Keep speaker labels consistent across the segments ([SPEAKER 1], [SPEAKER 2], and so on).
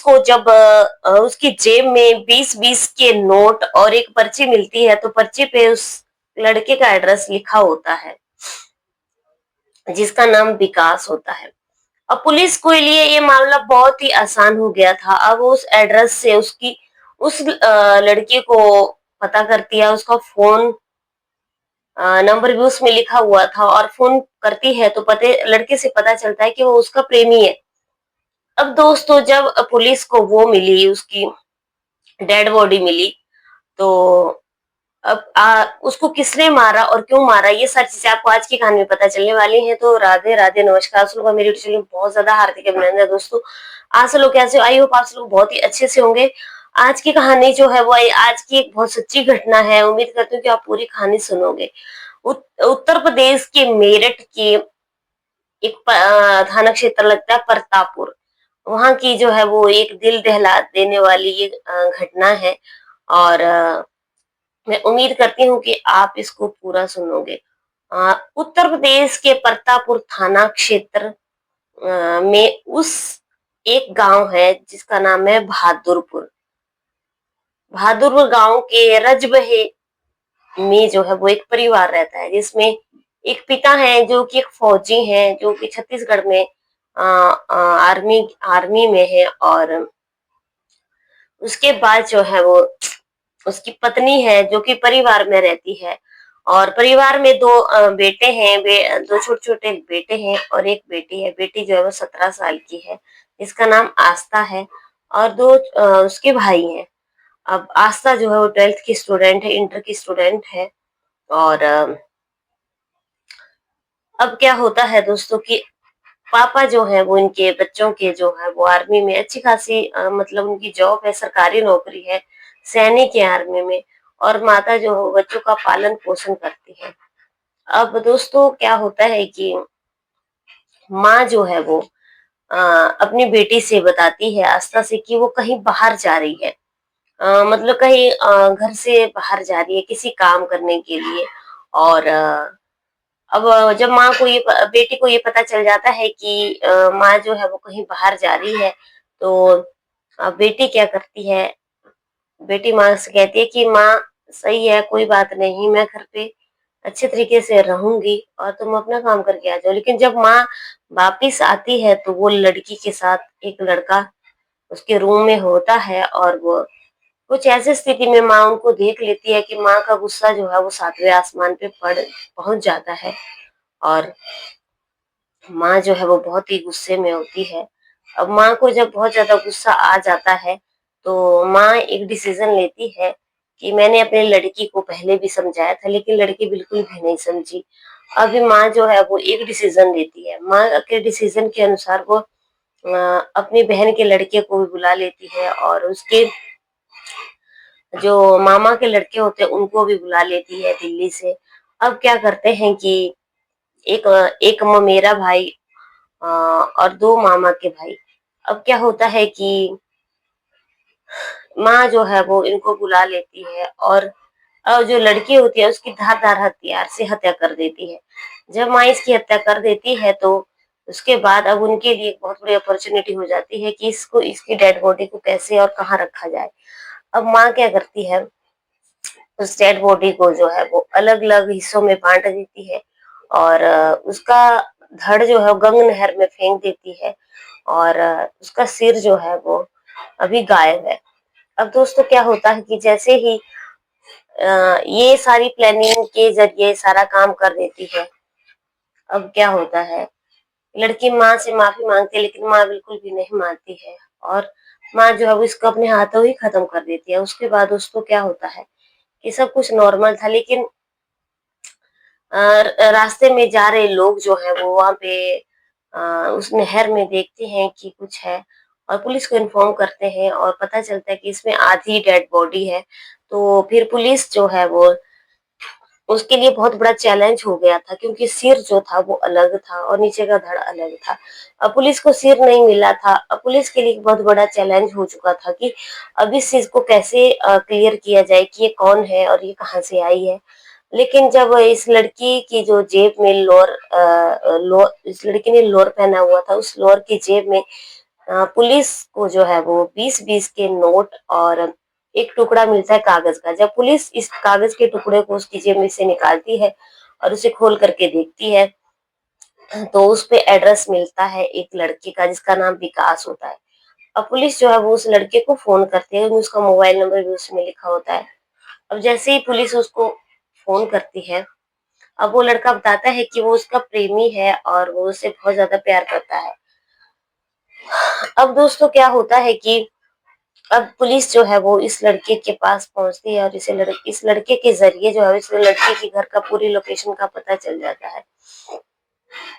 [SPEAKER 1] को जब उसकी जेब में 20-20 के नोट और एक पर्ची मिलती है, तो पर्ची पे उस लड़के का एड्रेस लिखा होता है, जिसका नाम विकास होता है। अब पुलिस के लिए ये मामला बहुत ही आसान हो गया था। अब उस एड्रेस से उसकी उस लड़के को पता करती है, उसका फ़ोन नंबर भी उसमें लिखा हुआ था और फ़ोन करती है तो पते लड़के से पता चलता है कि वो उसका प्रेमी है। अब दोस्तों जब पुलिस को वो मिली, उसकी डेड बॉडी मिली, तो अब उसको किसने मारा और क्यों मारा, ये सारी चीज़ें आपको आज की कहानी में पता चलने वाली हैं। तो राधे-राधे, नमस्कार। आप लोगों का मेरे यूट्यूब चैनल में बहुत ज़्यादा हार्दिक अभिनंदन दोस्तों। आप सब लोग कैसे हो? आई होप आप सब लोग बहुत ही अच्छे से होंगे। आज की कहानी जो है वो आज की एक बहुत सच्ची घटना है। उम्मीद करती हूँ कि आप पूरी कहानी सुनोगे। उत्तर प्रदेश के मेरठ के एक थाना क्षेत्र लगता है प्रतापपुर। वहाँ की जो है वो एक दिल दहला देने वाली ये घटना है और मैं उम्मीद करती हूँ कि आप इसको पूरा सुनोगे। उत्तर प्रदेश के प्रतापपुर थाना क्षेत्र में उस एक गांव है जिसका नाम है बहादुरपुर। बहादुरपुर गांव के रजबहे में जो है वो एक परिवार रहता है, जिसमें एक पिता हैं जो कि एक फौजी हैं, जो कि छत्तीसगढ़ में आर्मी आर्मी में है, और उसके बाद जो है वो उसकी पत्नी है जो कि परिवार में रहती है, और परिवार में दो बेटे हैं, दो छोटे-छोटे बेटे हैं और एक बेटी है। बेटी जो है वो 17 साल की है, जिसका नाम आस्था है, और दो उसके भाई हैं। अब आस्था जो है वो 12th की स्टूडेंट है, इंटर की स्टूडेंट है, और अब क्या होता है दोस्तों कि पापा जो है वो इनके बच्चों के जो है वो आर्मी में अच्छी खासी मतलब उनकी जॉब है, सरकारी नौकरी है, सैनिक है आर्मी में, और माता जो है बच्चों का पालन पोषण करती है। अब दोस्तों क्या होता है कि माँ जो है वो अपनी बेटी से बताती है, आस्था से, कि वो कहीं बाहर जा रही है। मतलब कहीं घर से बाहर जा रही है किसी काम करने के लिए, और अब जब माँ को बेटी को ये पता चल जाता है कि माँ जो है वो कहीं बाहर जा रही है, तो बेटी क्या करती है, बेटी माँ से कहती है कि माँ सही है, कोई बात नहीं, मैं घर पे अच्छे तरीके से रहूंगी और तुम अपना काम करके आ जाओ। लेकिन जब माँ वापिस आती है तो वो लड़की के साथ एक लड़का उसके रूम में होता है, और वो कुछ ऐसी स्थिति में माँ उनको देख लेती है कि माँ का गुस्सा जो है वो 7वें आसमान पे पहुंच जाता है, और माँ जो है वो बहुत ही गुस्से में होती है। अब माँ को जब बहुत ज़्यादा गुस्सा आ जाता है, तो माँ एक डिसीज़न लेती है कि मैंने अपनी लड़की को पहले भी समझाया था, लेकिन लड़की बिल्कुल भी नहीं समझी। अभी माँ जो है वो एक डिसीज़न लेती है। माँ के डिसीज़न के अनुसार वो अपनी बहन के लड़के को भी बुला लेती है, और उसके जो मामा के लड़के होते हैं उनको भी बुला लेती है दिल्ली से। अब क्या करते हैं कि एक ममेरा भाई और 2 मामा के भाई। अब क्या होता है कि माँ जो है वो इनको बुला लेती है, और जो लड़की होती है उसकी धारदार हथियार से हत्या कर देती है। जब माँ इसकी हत्या कर देती है, तो उसके बाद अब उनके लिए एक बहुत बड़ी अपॉर्चुनिटी हो जाती है कि इसको इसकी डेड बॉडी को कैसे और कहाँ रखा जाए। अब माँ क्या करती है, उस डेड बॉडी को जो है वो अलग-अलग हिस्सों में बाँट देती है, और उसका धड़ जो है वो गंगा नहर में फेंक देती है, और उसका सिर जो है वो अभी गायब है। अब दोस्तों क्या होता है कि जैसे ही ये सारी प्लानिंग के ज़रिए सारा काम कर देती है, अब क्या होता है, लड़की माँ से माफ़ी माँगती है, लेकिन माँ बिल्कुल भी नहीं मानती है, और माँ जो है वो इसको अपने हाथों ही खत्म कर देती है। उसके बाद दोस्तों क्या होता है कि सब कुछ नॉर्मल था, लेकिन रास्ते में जा रहे लोग जो हैं वो वहाँ पे उस नहर में देखते हैं कि कुछ है, और पुलिस को इन्फॉर्म करते हैं, और पता चलता है कि इसमें आधी डेड बॉडी है। तो फिर पुलिस जो है वो उसके लिए बहुत बड़ा चैलेंज हो गया था, क्योंकि सिर जो था वो अलग था और नीचे का धड़ अलग था। अब पुलिस को सिर नहीं मिला था। अब पुलिस के लिए एक बहुत बड़ा चैलेंज हो चुका था कि अब इस चीज़ को कैसे क्लियर किया जाए कि ये कौन है और ये कहाँ से आई है। लेकिन जब इस लड़की की जो जेब में इस लड़की ने लोअर पहना हुआ था, उस लोअर की जेब में पुलिस को जो है वो 20-20 के नोट और एक टुकड़ा मिलता है कागज का। जब पुलिस इस कागज के टुकड़े को उसकी जेब में से निकालती है और उसे खोल करके देखती है, तो उस पे एड्रेस मिलता है एक लड़के का जिसका नाम विकास होता है। अब पुलिस जो है वो उस लड़के को फ़ोन करती है, उसका मोबाइल नंबर भी उसमें लिखा होता है। अब जैसे ही पुलिस उसको फ़ोन करती है, अब वो लड़का बताता है कि वो उसका प्रेमी है और वो उससे बहुत ज़्यादा प्यार करता है। अब दोस्तों क्या होता है कि अब पुलिस जो है वो इस लड़के के पास पहुँचती है और इस लड़के के ज़रिए जो है इस लड़के के घर का पूरी लोकेशन का पता चल जाता है।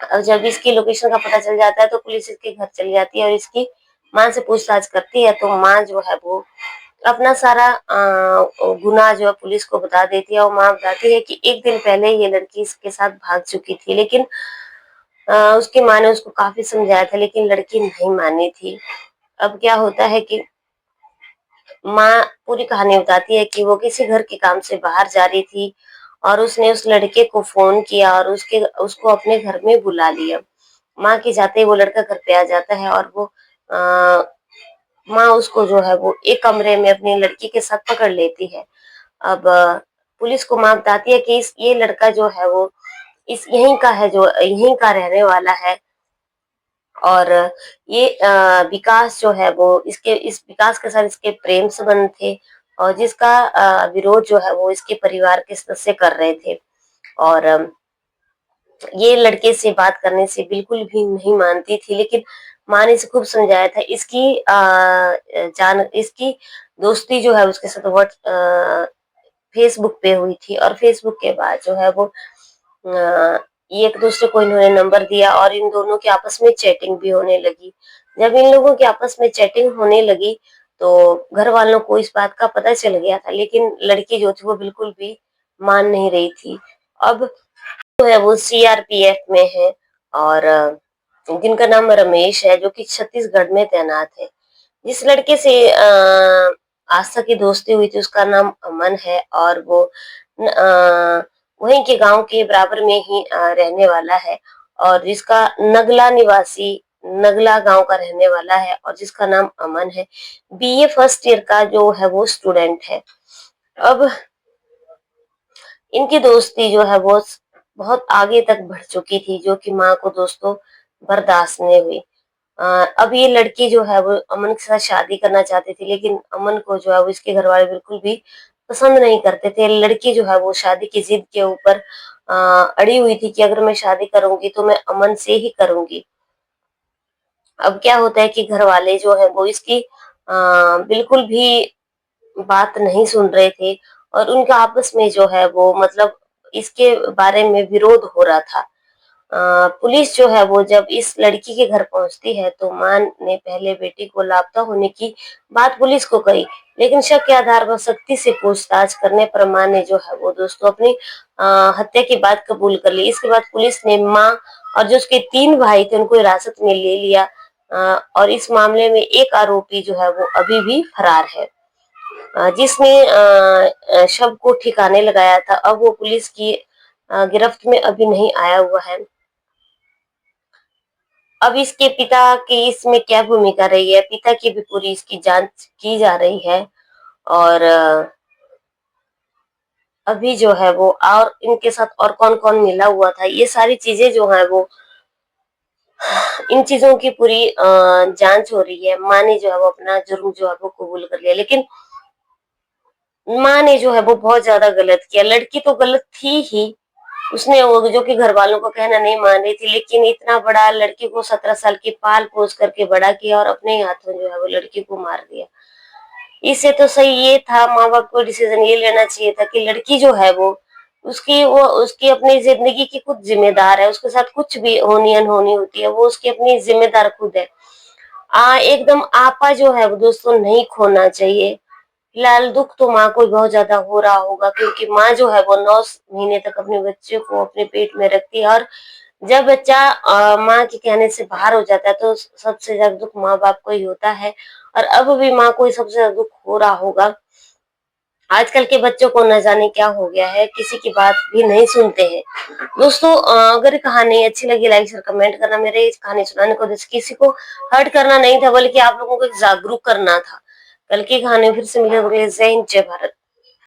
[SPEAKER 1] और जब इसकी लोकेशन का पता चल जाता है तो पुलिस इसके घर चली जाती है और इसकी माँ से पूछताछ करती है, तो माँ जो है वो अपना सारा गुनाह जो है पुलिस को बता देती है और माँ बताती है कि 1 दिन पहले ये लड़की इसके साथ भाग चुकी थी, लेकिन उसकी माँ ने उसको काफ़ी समझाया था लेकिन लड़की नहीं मानी थी। अब क्या होता है कि माँ पूरी कहानी बताती है कि वो किसी घर के काम से बाहर जा रही थी और उसने उस लड़के को फ़ोन किया और उसको अपने घर में बुला लिया। माँ के जाते ही वो लड़का घर पे आ जाता है और वो अ, माँ उसको जो है वो एक कमरे में अपनी लड़की के साथ पकड़ लेती है। अब पुलिस को माँ बताती है कि इस ये लड़का जो है वो इस यहीं का है, जो यहीं का रहने वाला है और ये विकास जो है वो इस विकास के साथ इसके प्रेम संबंध थे और जिसका विरोध जो है वो इसके परिवार के सदस्य कर रहे थे और ये लड़के से बात करने से बिल्कुल भी नहीं मानती थी, लेकिन माँ ने इसे खूब समझाया था। इसकी दोस्ती जो है उसके साथ फेसबुक पे हुई थी और फेसबुक के बाद जो है वो एक दूसरे को इन्होंने नंबर दिया और इन दोनों की आपस में चैटिंग भी होने लगी। जब इन लोगों की आपस में चैटिंग होने लगी, तो घर वालों को इस बात का पता चल गया था, लेकिन लड़की जो थी वो बिल्कुल भी मान नहीं रही थी। अब जो है वो सीआरपीएफ में है और जिनका नाम रमेश है, जो कि छत्तीसगढ़ में तैनात है। जिस लड़के से आस्था की दोस्ती हुई थी उसका नाम अमन है और वो वहीं के गांव के बराबर में ही रहने वाला है और जिसका नगला गांव का रहने वाला है और जिसका नाम अमन है। बीए फर्स्ट ईयर का जो है वो स्टूडेंट है। अब इनकी दोस्ती जो है वो बहुत आगे तक बढ़ चुकी थी, जो कि माँ को दोस्तों बर्दाश्त नहीं हुई। अब ये लड़की जो है वो अमन के साथ शादी करना चाहती थी, लेकिन अमन को जो है वो इसके घर वाले बिल्कुल भी पसंद नहीं करते थे। लड़की जो है वो शादी की जिद के ऊपर अड़ी हुई थी कि अगर मैं शादी करूंगी तो मैं अमन से ही करूंगी। अब क्या होता है कि घर वाले जो है वो इसकी बिल्कुल भी बात नहीं सुन रहे थे और उनका आपस में जो है वो मतलब इसके बारे में विरोध हो रहा था। पुलिस जो है वो जब इस लड़की के घर पहुंचती है तो माँ ने पहले बेटी को लापता होने की बात पुलिस को कही, लेकिन शक के आधार पर सख्ती से पूछताछ करने पर माँ ने जो है वो दोस्तों अपनी हत्या की बात कबूल कर ली। इसके बाद पुलिस ने माँ और जो उसके 3 भाई थे उनको हिरासत में ले लिया और इस मामले में एक आरोपी जो है वो अभी भी फरार है, जिसने शव को ठिकाने लगाया था। अब वो पुलिस की गिरफ्त में अभी नहीं आया हुआ है। अब इसके पिता की इसमें क्या भूमिका रही है, पिता की भी पूरी इसकी जांच की जा रही है और अभी जो है वो और इनके साथ और कौन-कौन मिला हुआ था, ये सारी चीजें जो है वो इन चीजों की पूरी जांच हो रही है। माँ ने जो है वो अपना जुर्म जो है वो कबूल कर लिया, लेकिन माँ ने जो है वो बहुत ज्यादा गलत किया। लड़की तो गलत थी ही, उसने वो जो कि घर वालों को कहना नहीं मान रही थी, लेकिन इतना बड़ा लड़की को 17 साल की पाल पोस करके बड़ा किया और अपने ही हाथों जो है वो लड़की को मार दिया। इससे तो सही ये था, माँ बाप को डिसीजन ये लेना चाहिए था कि लड़की जो है वो उसकी अपनी जिंदगी की खुद जिम्मेदार है, उसके साथ कुछ भी होनी अनहोनी होती है वो उसकी अपनी जिम्मेदार खुद है। एकदम आपा जो है वो दोस्तों नहीं खोना चाहिए। फिलहाल दुख तो माँ को बहुत ज्यादा हो रहा होगा, क्योंकि माँ जो है वो 9 महीने तक अपने बच्चे को अपने पेट में रखती है और जब बच्चा माँ के कहने से बाहर हो जाता है तो सबसे ज्यादा दुख माँ बाप को ही होता है और अब भी माँ को ही सबसे ज्यादा दुख हो रहा होगा। आजकल के बच्चों को न जाने क्या हो गया है, किसी की बात भी नहीं सुनते हैं। दोस्तों अगर कहानी अच्छी लगी लाइक शेयर कमेंट करना। मेरे इस कहानी सुनाने को उद्देश्य किसी को हर्ट करना नहीं था, बल्कि आप लोगों को जागरूक करना था। कल की कहानी फिर से मिलेंगे। जय हिंद, जय भारत।